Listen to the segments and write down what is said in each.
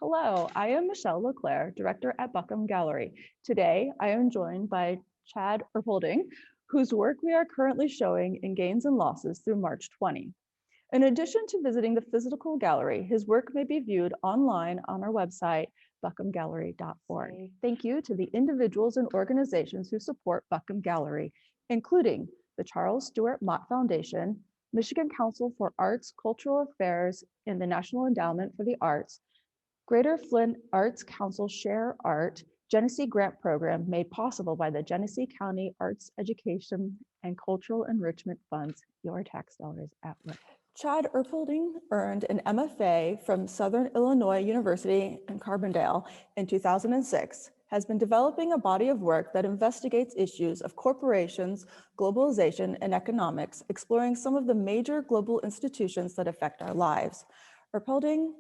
Hello, I am Michele Leclaire, Director at Buckham Gallery. Today, I am joined by Chad Erpelding, whose work we are currently showing in Gains and Losses through March 20. In addition to visiting the physical gallery, his work may be viewed online on our website, buckhamgallery.org. Thank you to the individuals and organizations who support Buckham Gallery, including the Charles Stewart Mott Foundation, Michigan Council for Arts, Cultural Affairs, and the National Endowment for the Arts, Greater Flint Arts Council Share Art, Genesee Grant Program made possible by the Genesee County Arts Education and Cultural Enrichment Funds, your tax dollars at work. Chad Erpelding earned an MFA from Southern Illinois University in Carbondale in 2006, has been developing a body of work that investigates issues of corporations, globalization, and economics, exploring some of the major global institutions that affect our lives. Erpelding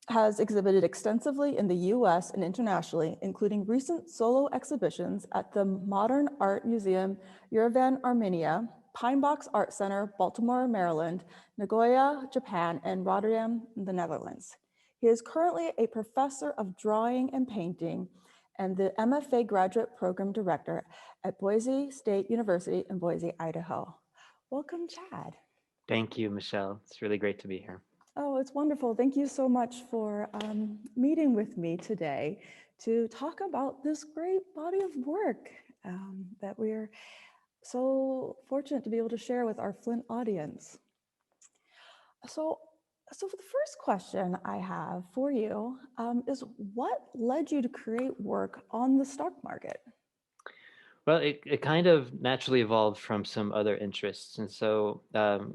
has exhibited extensively in the US and internationally, including recent solo exhibitions at the Modern Art Museum, Yerevan, Armenia, Pine Box Art Center, Baltimore, Maryland, Nagoya, Japan, and Rotterdam, the Netherlands. He is currently a professor of drawing and painting and the MFA graduate program director at Boise State University in Boise, Idaho. Welcome, Chad. Thank you, Michele. It's really great to be here. Oh, it's wonderful. Thank you so much for meeting with me today to talk about this great body of work that we're so fortunate to be able to share with our Flint audience. So the first question I have for you is, what led you to create work on the stock market? Well, it kind of naturally evolved from some other interests. And so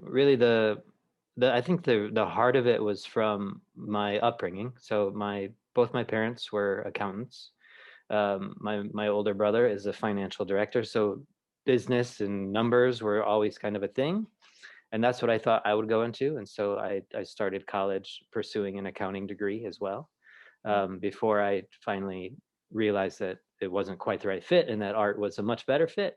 really I think the heart of it was from my upbringing. So both my parents were accountants. My older brother is a financial director. So business and numbers were always kind of a thing. And that's what I thought I would go into. And so I started college pursuing an accounting degree as well, before I finally realized that it wasn't quite the right fit and that art was a much better fit.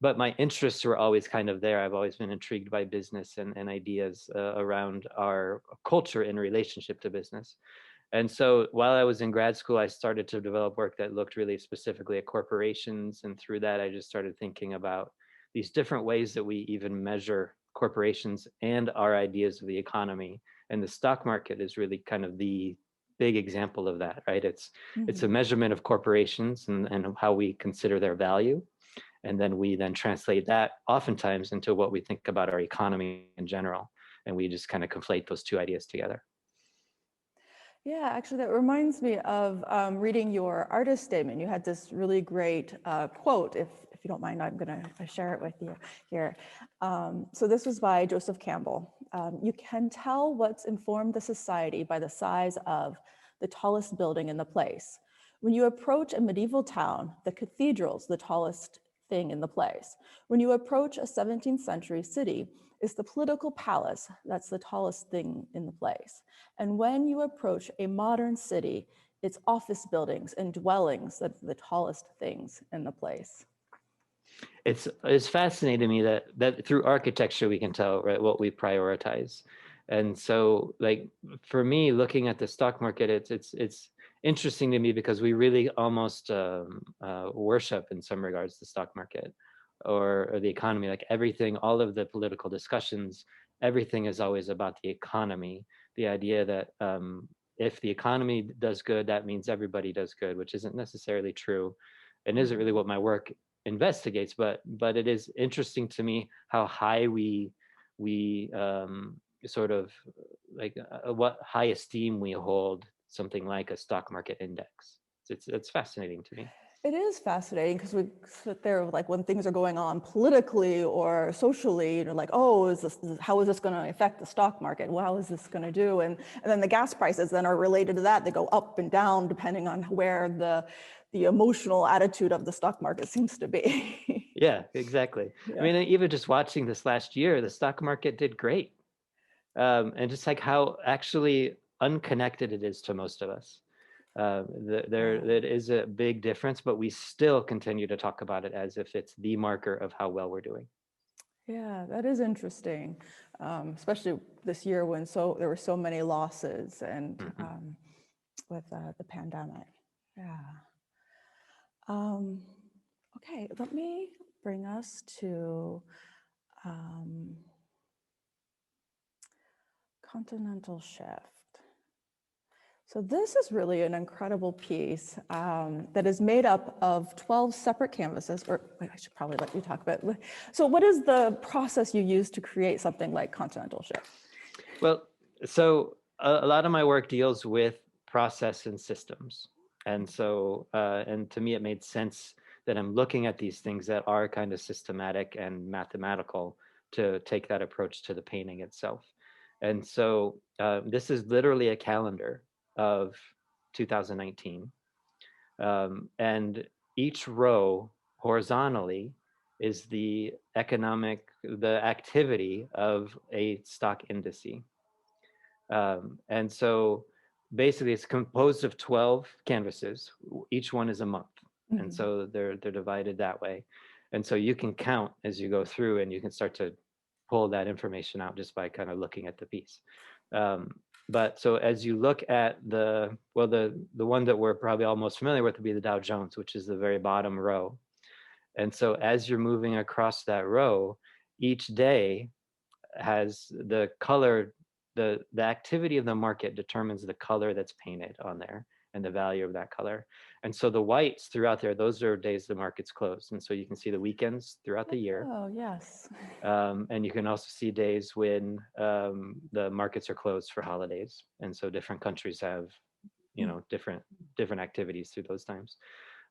But my interests were always kind of there. I've always been intrigued by business and ideas around our culture in relationship to business. And so while I was in grad school, I started to develop work that looked really specifically at corporations. And through that, I just started thinking about these different ways that we even measure corporations and our ideas of the economy. And the stock market is really kind of the big example of that, right? It's a measurement of corporations and how we consider their value. And then we translate that oftentimes into what we think about our economy in general. And we just kind of conflate those two ideas together. Yeah, actually, that reminds me of reading your artist statement. You had this really great quote. If you don't mind, I'm going to share it with you here. So this was by Joseph Campbell. You can tell what's informed the society by the size of the tallest building in the place. When you approach a medieval town, the cathedral's the tallest thing in the place. When you approach a 17th century city, it's the political palace that's the tallest thing in the place. And when you approach a modern city, it's office buildings and dwellings that are the tallest things in the place. It's fascinating to me that through architecture we can tell, right, what we prioritize. And so, like, for me, looking at the stock market, it's interesting to me because we really almost worship, in some regards, the stock market or the economy. Like everything, all of the political discussions, everything is always about the economy. The idea that if the economy does good, that means everybody does good, which isn't necessarily true, and isn't really what my work investigates. But it is interesting to me how high we sort of like what high esteem we hold something like a stock market index. It's fascinating to me. It is fascinating because we sit there like when things are going on politically or socially, like, oh, how is this going to affect the stock market? Well, how is this going to do? And then the gas prices then are related to that. They go up and down depending on where the emotional attitude of the stock market seems to be. Yeah, exactly. Yeah. I mean, even just watching this last year, the stock market did great. And just like how actually unconnected it is to most of us. There is a big difference, but we still continue to talk about it as if it's the marker of how well we're doing. Yeah, that is interesting, especially this year when there were so many losses, and the pandemic. Yeah. Okay, let me bring us to Continental Shift. So this is really an incredible piece that is made up of 12 separate canvases, or wait, I should probably let you talk about it. So what is the process you use to create something like Continental Shift? Well, so a lot of my work deals with process and systems. And so, and to me, it made sense that I'm looking at these things that are kind of systematic and mathematical to take that approach to the painting itself. And so this is literally a calendar of 2019. And each row horizontally is the activity of a stock indice. And so basically it's composed of 12 canvases. Each one is a month. Mm-hmm. And so they're divided that way. And so you can count as you go through and you can start to pull that information out just by kind of looking at the piece. But so as you look at the one that we're probably all most familiar with would be the Dow Jones, which is the very bottom row. And so as you're moving across that row, each day has the color, the activity of the market determines the color that's painted on there and the value of that color. And so the whites throughout there, those are days the market's closed. And so you can see the weekends throughout the year. Oh, yes. And you can also see days when the markets are closed for holidays. And so different countries have, different activities through those times.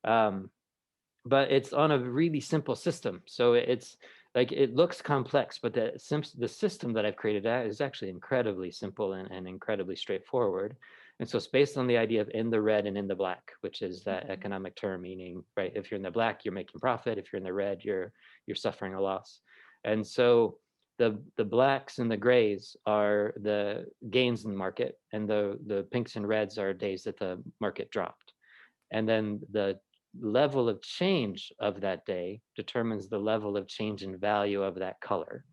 But it's on a really simple system. So it's like, it looks complex, but the system that I've created is actually incredibly simple and incredibly straightforward. And so it's based on the idea of in the red and in the black, which is that economic term, meaning, right, if you're in the black, you're making profit. If you're in the red, you're suffering a loss. And so the blacks and the grays are the gains in the market, and the pinks and reds are days that the market dropped. And then the level of change of that day determines the level of change in value of that color.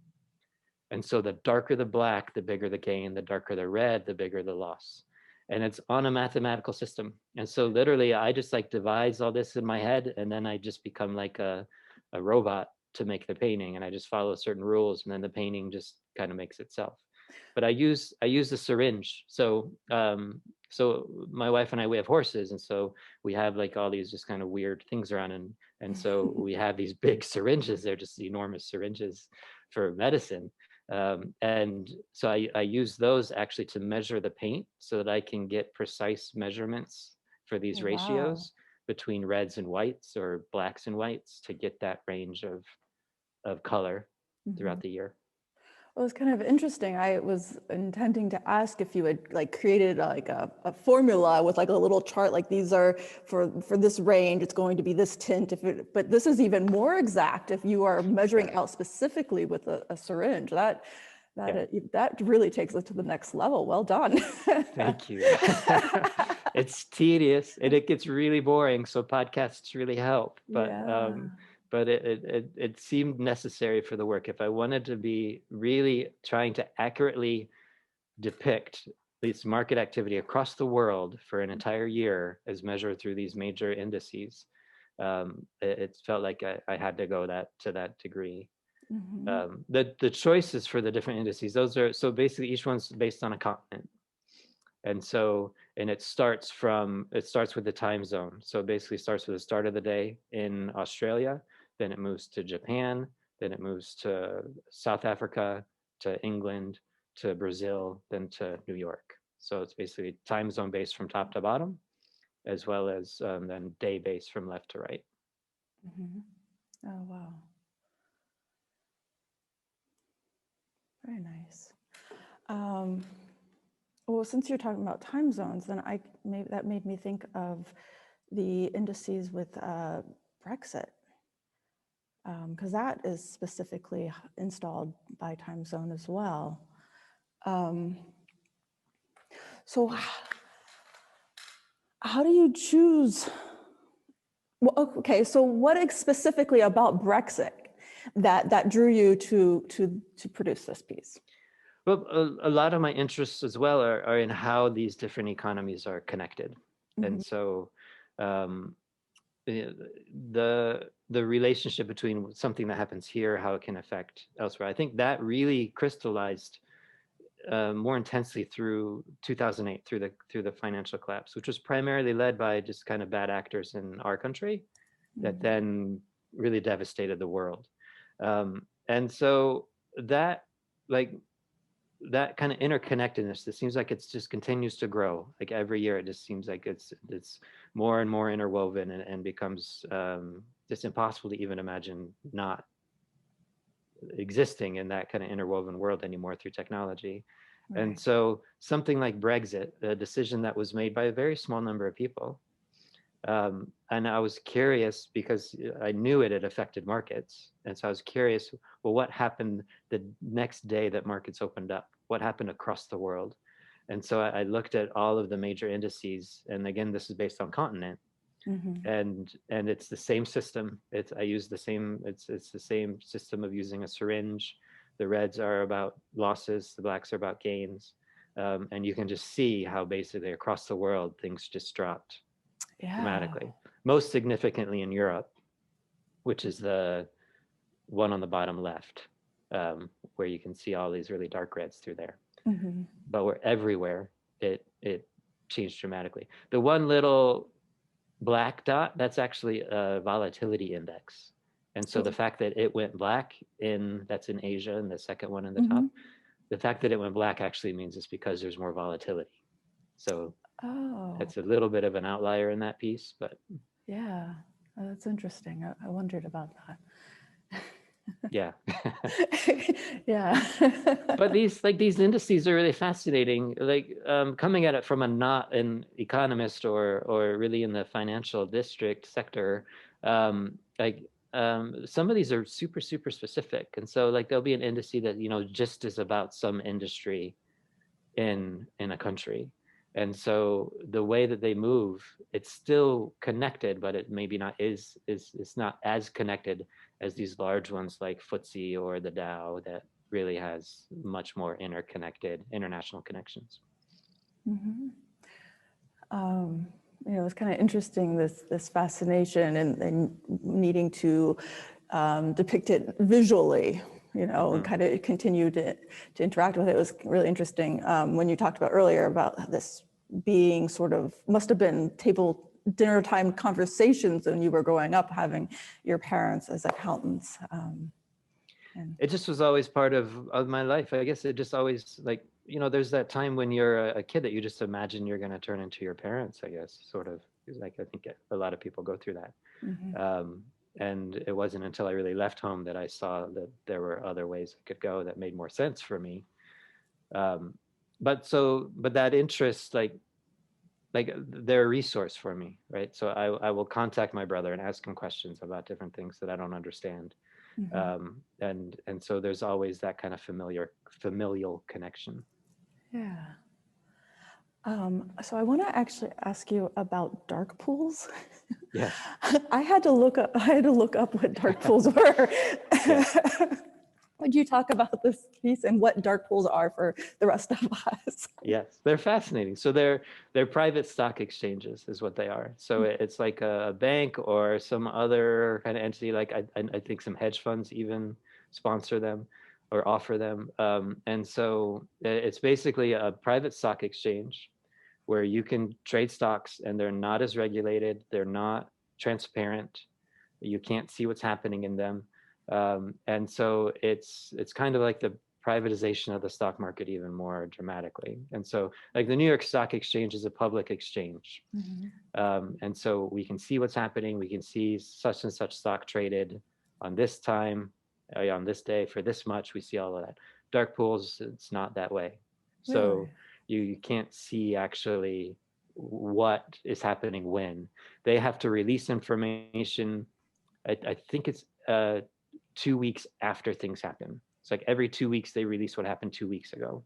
And so the darker the black, the bigger the gain, the darker the red, the bigger the loss. And it's on a mathematical system. And so literally I just like devise all this in my head, and then I just become like a robot to make the painting, and I just follow certain rules, and then the painting just kind of makes itself. But I use a syringe. So so my wife and I, we have horses, and so we have like all these just kind of weird things around, and so we have these big syringes. They're just enormous syringes for medicine. And so I use those actually to measure the paint so that I can get precise measurements for these ratios between reds and whites or blacks and whites to get that range of color throughout the year. Well, it's kind of interesting. I was intending to ask if you had like created like a formula with like a little chart, like these are for this range, it's going to be this tint. But this is even more exact if you are measuring out specifically with a syringe. That really takes it to the next level. Well done. Thank you. It's tedious and it gets really boring, so podcasts really help. But it seemed necessary for the work. If I wanted to be really trying to accurately depict this market activity across the world for an entire year as measured through these major indices, it felt like I had to go to that degree. The choices for the different indices, so basically each one's based on a continent. And it starts with the time zone. So it basically starts with the start of the day in Australia, then it moves to Japan, then it moves to South Africa, to England, to Brazil, then to New York. So it's basically time zone based from top to bottom, as well as then day based from left to right. Oh, wow. Very nice. Well, since you're talking about time zones, then that made me think of the indices with Brexit, because that is specifically installed by time zone as well. So how do you choose? Well, okay, so what specifically about Brexit that drew you to produce this piece? Well, a lot of my interests as well are in how these different economies are connected. And so um, the relationship between something that happens here, how it can affect elsewhere. I think that really crystallized more intensely through 2008, through the financial collapse, which was primarily led by just kind of bad actors in our country that then really devastated the world. And so that like that kind of interconnectedness, it seems like it's just continues to grow. Like every year, it just seems like it's more and more interwoven and becomes just impossible to even imagine not existing in that kind of interwoven world anymore through technology. Right. And so something like Brexit, a decision that was made by a very small number of people, and I was curious because I knew it had affected markets. And so I was curious, well, what happened the next day that markets opened up? What happened across the world? And so I looked at all of the major indices. And again, this is based on continent. And it's the same system. I use the same, it's the same system of using a syringe. The reds are about losses, the blacks are about gains. And you can just see how basically across the world, things just dropped dramatically. Most significantly in Europe, which is the one on the bottom left, where you can see all these really dark reds through there. But we're everywhere, it changed dramatically. The one little black dot, that's actually a volatility index. And so the fact that it went black that's in Asia, and the second one in the top, the fact that it went black actually means it's because there's more volatility. So that's a little bit of an outlier in that piece, but yeah, that's interesting. I wondered about that. Yeah. Yeah. But these indices are really fascinating. Like coming at it from not an economist or really in the financial district sector, some of these are super specific, and so like there'll be an indice that just is about some industry in a country. And so the way that they move, it's still connected, but it maybe not is not as connected as these large ones like FTSE or the Dow that really has much more interconnected international connections. It's kind of interesting, this fascination and needing to depict it visually, and kind of continue to interact with it. It was really interesting when you talked about earlier about this being sort of, must have been dinner time conversations when you were growing up, having your parents as accountants. It just was always part of my life. I guess it just always there's that time when you're a kid that you just imagine you're going to turn into your parents, I guess, sort of. Like I think a lot of people go through that. And it wasn't until I really left home that I saw that there were other ways I could go that made more sense for me. But that interest, like they're a resource for me, right? So I will contact my brother and ask him questions about different things that I don't understand. And so there's always that kind of familial connection. Yeah. So I want to actually ask you about dark pools. Yeah. I had to look up what dark pools were. Would you talk about this piece and what dark pools are for the rest of us? Yes, they're fascinating. So they're private stock exchanges is what they are. So it's like a bank or some other kind of entity. Like I think some hedge funds even sponsor them or offer them. And so it's basically a private stock exchange where you can trade stocks, and they're not as regulated. They're not transparent. You can't see what's happening in them. And so it's kind of like the privatization of the stock market even more dramatically. And so like the New York Stock Exchange is a public exchange. And so we can see what's happening. We can see such and such stock traded on this time, on this day for this much. We see all of that. Dark pools, it's not that way. So you can't see actually what is happening when. They have to release information. I think it's 2 weeks after things happen. It's like every 2 weeks they release what happened 2 weeks ago.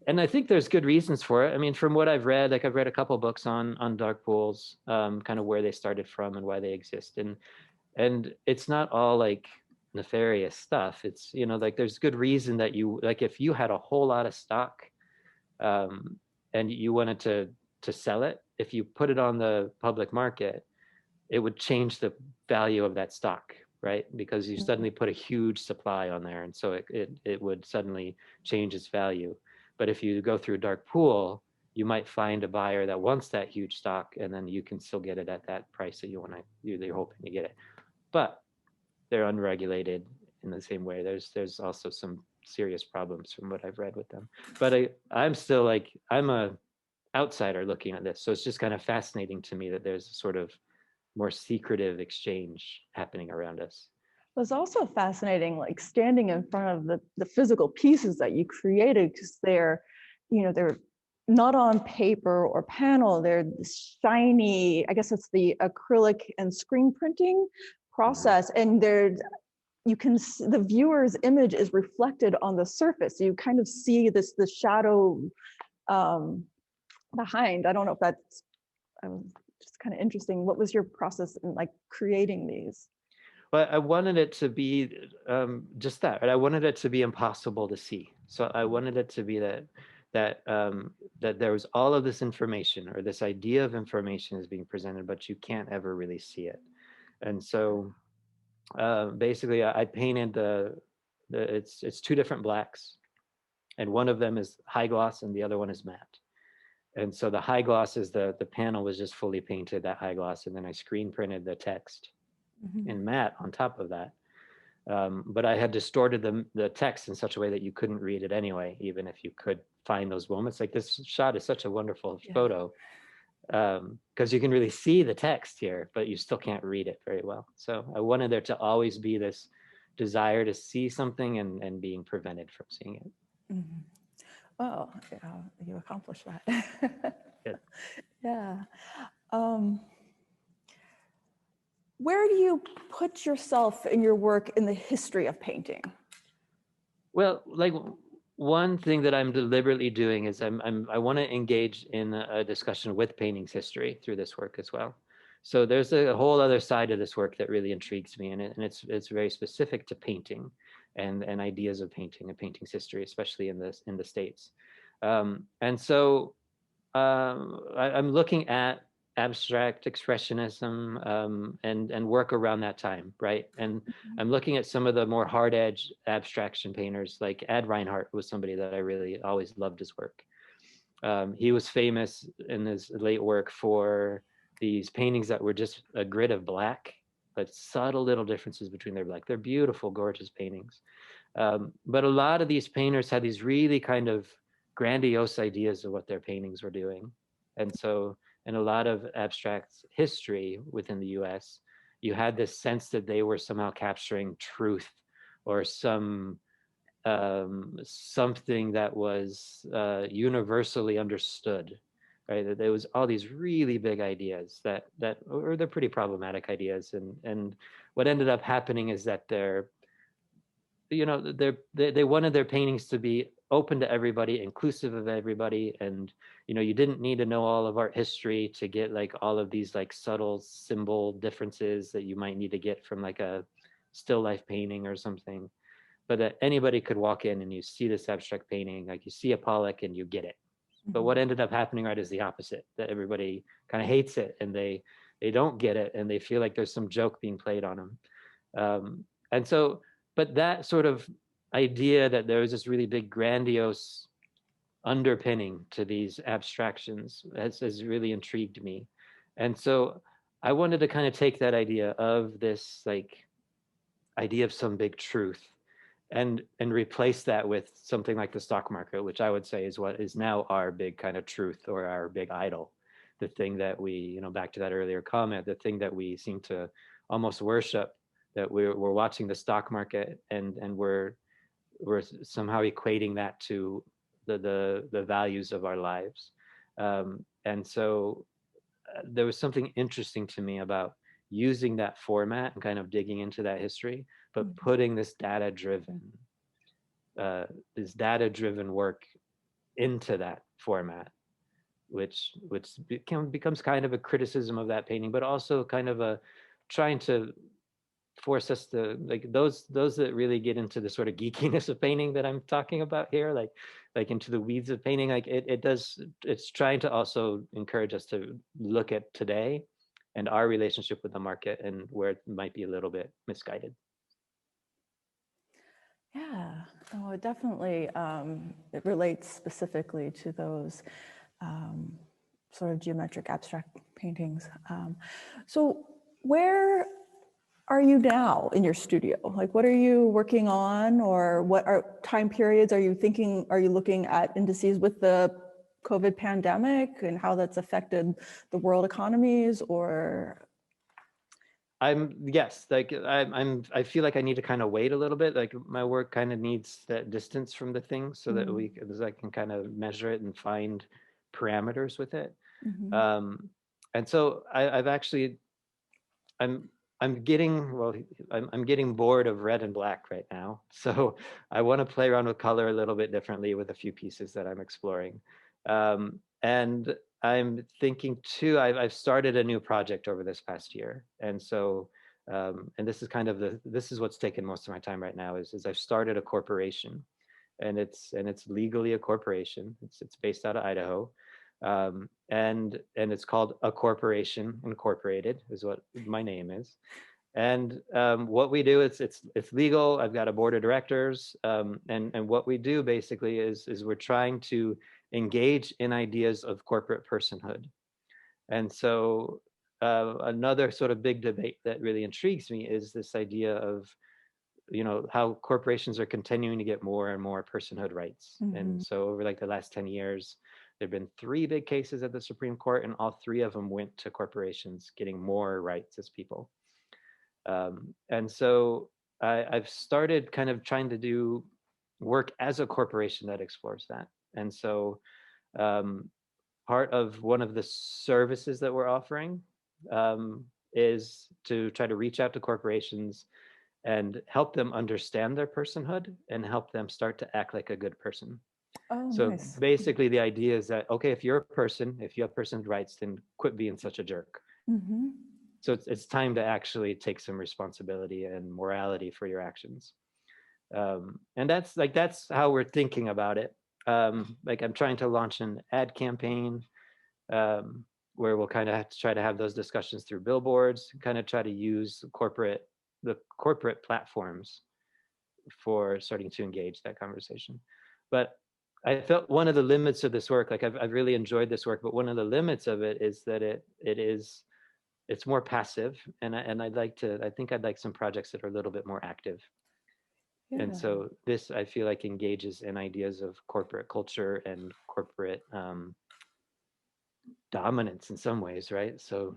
And I think there's good reasons for it. I mean, from what I've read, like I've read a couple books on dark pools, kind of where they started from and why they exist. And it's not all like nefarious stuff. It's, you know, like there's good reason that you, like if you had a whole lot of stock, and you wanted to sell it, if you put it on the public market, it would change the value of that stock, right? Because you suddenly put a huge supply on there, and so it would suddenly change its value. But if you go through a dark pool, you might find a buyer that wants that huge stock, and then you can still get it at that price that you're hoping to get it. But they're unregulated in the same way. There's also some serious problems from what I've read with them. But I'm still like, I'm a outsider looking at this, so it's just kind of fascinating to me that there's a sort of more secretive exchange happening around us. It was also fascinating, like standing in front of the physical pieces that you created, because they're, you know, they're not on paper or panel. They're shiny, I guess it's the acrylic and screen printing process. And they're, you can, the viewer's image is reflected on the surface. So you kind of see this, the shadow behind. I don't know if that's just kind of interesting. What was your process in like creating these? But I wanted it to be just that, right? I wanted it to be impossible to see. So I wanted it to be that there was all of this information, or this idea of information is being presented, but you can't ever really see it. And so basically, I painted it's two different blacks, and one of them is high gloss, and the other one is matte. And so the high gloss is the panel was just fully painted that high gloss, and then I screen printed the text in matte on top of that. But I had distorted the text in such a way that you couldn't read it anyway, even if you could find those moments. Like this shot is such a wonderful photo, because you can really see the text here, but you still can't read it very well. So I wanted there to always be this desire to see something and being prevented from seeing it. Well, yeah, you accomplished that. Good. Yeah. Where do you put yourself in your work in the history of painting? Well, like one thing that I'm deliberately doing is I want to engage in a discussion with painting's history through this work as well. So there's a whole other side of this work that really intrigues me, and it's very specific to painting and ideas of painting and painting's history, especially in the States. And so I'm looking at abstract expressionism and work around that time, right? And I'm looking at some of the more hard edge abstraction painters, like Ad Reinhardt was somebody that I really always loved his work. He was famous in his late work for these paintings that were just a grid of black, but subtle little differences between their black. They're beautiful, gorgeous paintings. But a lot of these painters had these really kind of grandiose ideas of what their paintings were doing. And so in a lot of abstract history within the US, you had this sense that they were somehow capturing truth or something that was universally understood, right? That there was all these really big ideas that or they're pretty problematic ideas. And what ended up happening is that they wanted their paintings to be open to everybody, inclusive of everybody, and you didn't need to know all of art history to get like all of these like subtle symbol differences that you might need to get from like a still life painting or something, but that anybody could walk in and you see this abstract painting, like you see a Pollock and you get it. But what ended up happening, right, is the opposite, that everybody kind of hates it and they don't get it and they feel like there's some joke being played on them. And so but that sort of idea that there was this really big grandiose underpinning to these abstractions has really intrigued me. And so I wanted to kind of take that idea of this like idea of some big truth and replace that with something like the stock market, which I would say is what is now our big kind of truth or our big idol, the thing that we, back to that earlier comment, the thing that we seem to almost worship, that we're watching the stock market and we're somehow equating that to the values of our lives. And so there was something interesting to me about using that format and kind of digging into that history, but putting this data driven work into that format, which becomes kind of a criticism of that painting, but also kind of a trying to force us to, like, those that really get into the sort of geekiness of painting that I'm talking about here, like into the weeds of painting, like it's trying to also encourage us to look at today and our relationship with the market and where it might be a little bit misguided. Yeah, oh, it definitely, it relates specifically to those sort of geometric abstract paintings. So where are you now in your studio? Like, what are you working on, or what are time periods are you thinking, are you looking at indices with the COVID pandemic and how that's affected the world economies, or? Yes, like I feel like I need to kind of wait a little bit. Like my work kind of needs that distance from the thing so that I can kind of measure it and find parameters with it. And so I've actually, I'm I'm getting, well, I'm getting bored of red and black right now. So I want to play around with color a little bit differently with a few pieces that I'm exploring. And I'm thinking too, I've started a new project over this past year. And so, and this is kind of this is what's taken most of my time right now is I've started a corporation, and it's legally a corporation. It's based out of Idaho. And it's called A Corporation Incorporated is what my name is. And what we do, it's legal. I've got a board of directors, and what we do basically is we're trying to engage in ideas of corporate personhood. And so another sort of big debate that really intrigues me is this idea of, you know, how corporations are continuing to get more and more personhood rights. And so over like the last 10 years, there've been 3 big cases at the Supreme Court, and all 3 of them went to corporations getting more rights as people. And so I've started kind of trying to do work as a corporation that explores that. And so part of one of the services that we're offering is to try to reach out to corporations and help them understand their personhood and help them start to act like a good person. Oh, So nice. basically the idea is that, okay, if you're a person, if you have personhood rights, then quit being such a jerk. So it's time to actually take some responsibility and morality for your actions. And that's how we're thinking about it. Like I'm trying to launch an ad campaign where we'll kind of have to try to have those discussions through billboards, kind of try to use the corporate platforms for starting to engage that conversation. But I felt one of the limits of this work, like I've really enjoyed this work, but one of the limits of it is that it's more passive, and I think I'd like some projects that are a little bit more active. Yeah. And so this, I feel like, engages in ideas of corporate culture and corporate dominance in some ways, right? So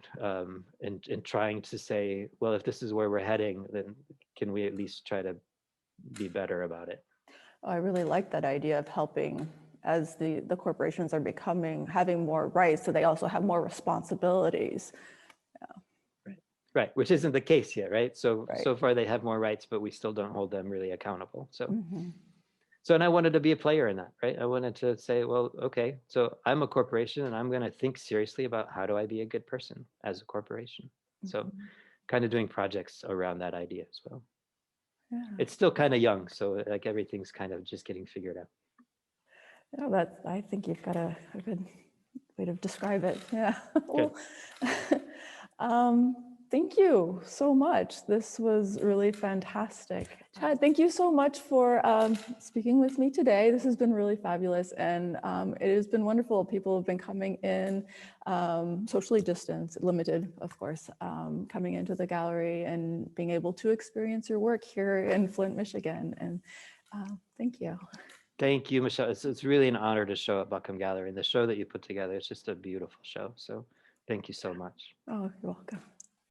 in trying to say, well, if this is where we're heading, then can we at least try to be better about it? Oh, I really like that idea of helping as the corporations are having more rights, so they also have more responsibilities. Right, which isn't the case yet, right? So Right. so far they have more rights, but we still don't hold them really accountable. So and I wanted to be a player in that, right? I wanted to say, well, okay, so I'm a corporation and I'm going to think seriously about how do I be a good person as a corporation. So kind of doing projects around that idea as well. Yeah. It's still kind of young, so like everything's kind of just getting figured out. Yeah, I think you've got a good way to describe it. Yeah. Good. Thank you so much. This was really fantastic. Chad, thank you so much for speaking with me today. This has been really fabulous, and it has been wonderful. People have been coming in, socially distanced, limited, of course, coming into the gallery and being able to experience your work here in Flint, Michigan. And thank you. Thank you, Michelle. It's really an honor to show at Buckham Gallery, and the show that you put together, it's just a beautiful show. So thank you so much. Oh, you're welcome.